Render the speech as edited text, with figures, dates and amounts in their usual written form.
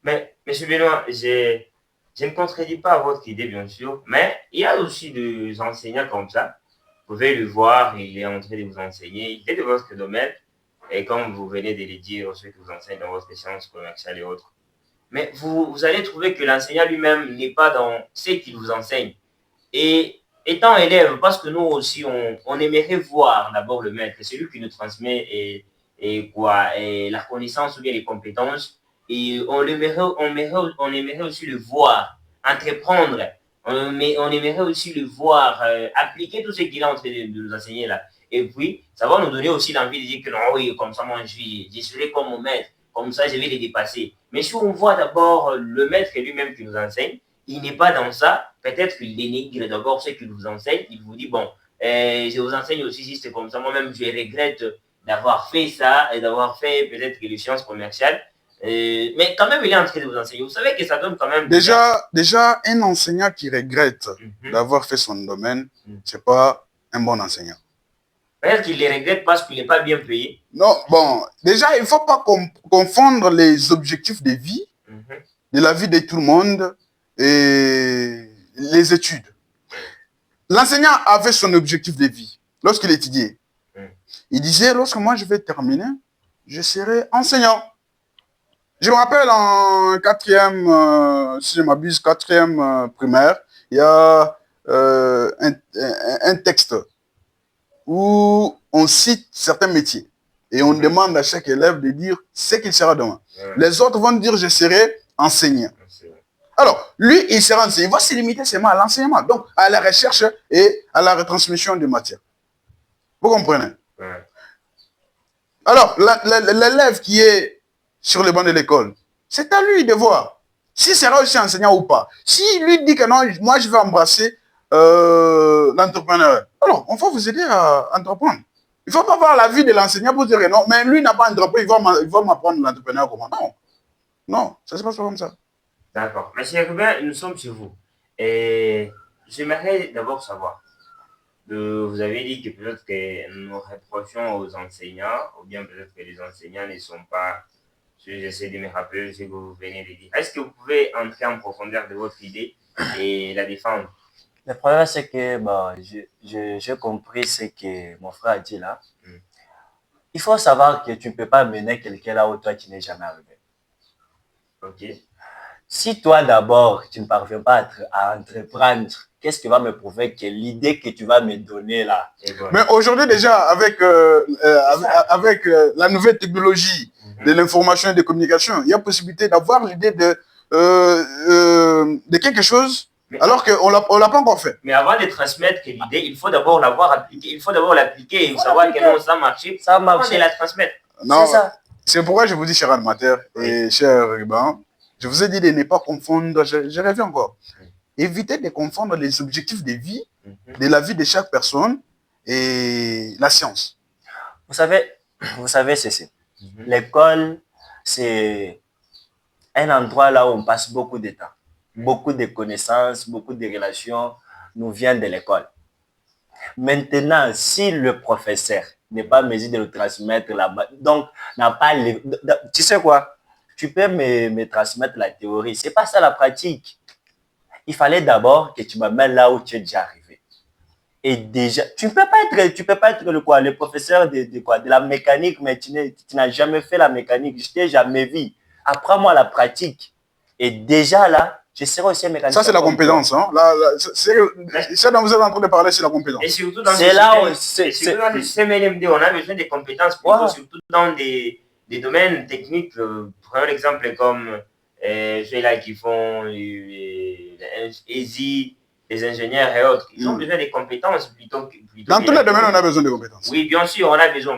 Mais, Monsieur Benoît, je ne contredis pas votre idée, bien sûr, mais il y a aussi des enseignants comme ça. Vous pouvez le voir, il est en train de vous enseigner, il est de votre domaine, et comme vous venez de le dire, ceux qui vous enseignent dans votre sciences commerciales et autres. Mais vous allez trouver que l'enseignant lui-même n'est pas dans ce qu'il vous enseigne. Et étant élève, parce que nous aussi, on aimerait voir d'abord le maître, celui qui nous transmet et la connaissance ou bien les compétences. Et on aimerait aussi le voir entreprendre. On aimerait aussi le voir appliquer tout ce qu'il est en train de nous enseigner là. Et puis, ça va nous donner aussi l'envie de dire que non, oui, comme ça, moi, je serai comme mon maître. Comme ça, je vais les dépasser. Mais si on voit d'abord le maître lui-même qui nous enseigne, il n'est pas dans ça. Peut-être qu'il dénigre d'abord ce qu'il vous enseigne. Il vous dit, bon, je vous enseigne aussi si c'est comme ça. Moi-même, je regrette d'avoir fait ça et d'avoir fait peut-être les sciences commerciales. Mais quand même, il est en train de vous enseigner. Vous savez que ça donne quand même... Déjà, un enseignant qui regrette d'avoir fait son domaine, c'est pas un bon enseignant. Peut-être qu'il les regrette parce qu'il n'est pas bien payé. Non, bon, déjà, il ne faut pas confondre les objectifs de vie, de la vie de tout le monde et les études. L'enseignant avait son objectif de vie lorsqu'il étudiait. Il disait, lorsque moi je vais terminer, je serai enseignant. Je me rappelle en quatrième, si je m'abuse, quatrième primaire, il y a un texte où on cite certains métiers et on demande à chaque élève de dire ce qu'il sera demain. Les autres vont dire je serai enseignant. Alors, lui, il sera enseignant. Il va se limiter seulement à l'enseignement, donc à la recherche et à la retransmission de matière. Vous comprenez? Alors, l'élève qui est sur le banc de l'école, c'est à lui de voir s'il sera aussi enseignant ou pas. S'il lui dit que non, moi je vais embrasser l'entrepreneur, alors on va vous aider à entreprendre. Il ne faut pas voir la vie de l'enseignant pour dire que non, mais lui n'a pas entrepris, il va m'apprendre l'entrepreneur comment. Non, non, ça ne se passe pas comme ça. D'accord. Monsieur Rubin, nous sommes chez vous. Et j'aimerais d'abord savoir, vous avez dit que peut-être que nous reprochons aux enseignants, ou bien peut-être que les enseignants ne sont pas, j'essaie de me rappeler ce que vous venez de dire. Est-ce que vous pouvez entrer en profondeur de votre idée et la défendre? Le problème, c'est que bon, j'ai compris ce que mon frère a dit là. Il faut savoir que tu ne peux pas mener quelqu'un là où toi, tu n'es jamais arrivé. Ok. Si toi, d'abord, tu ne parviens pas à entreprendre, qu'est-ce qui va me prouver que l'idée que tu vas me donner là est bonne? Mais aujourd'hui, déjà, avec la nouvelle technologie de l'information et des communications, il y a possibilité d'avoir l'idée de quelque chose alors qu'on ne l'a pas encore fait. Mais avant de transmettre l'idée, il faut d'abord l'avoir appliquée. Il faut d'abord l'appliquer et savoir que non, ça marche. Ça marche. Et la transmettre. Non, c'est pourquoi je vous dis, cher animateur et cher Ruban, je vous ai dit de ne pas confondre, je reviens encore. Évitez de confondre les objectifs de vie, de la vie de chaque personne et la science. Vous savez ceci. L'école, c'est un endroit là où on passe beaucoup de temps. Beaucoup de connaissances, beaucoup de relations nous viennent de l'école. Maintenant, si le professeur n'est pas en mesure de le transmettre là-bas, donc n'a pas tu sais quoi? Tu peux me transmettre la théorie, c'est pas ça la pratique. Il fallait d'abord que tu m'amènes là où tu es déjà arrivé. Et déjà, tu peux pas être le professeur de la mécanique, mais tu n'as jamais fait la mécanique, je t'ai jamais vu. Apprends-moi la pratique. Et déjà là, je serai aussi un mécanicien. Ça, c'est la compétence. Hein? Ce dont vous êtes en train de parler, c'est la compétence. Et surtout dans le système LMD, on a besoin des compétences, surtout dans des domaines techniques. Prenons l'exemple comme ceux-là qui font ESI, les ingénieurs et autres. Ils ont besoin des compétences plutôt dans tous les domaines, on a besoin de compétences. Oui, bien sûr, on a besoin.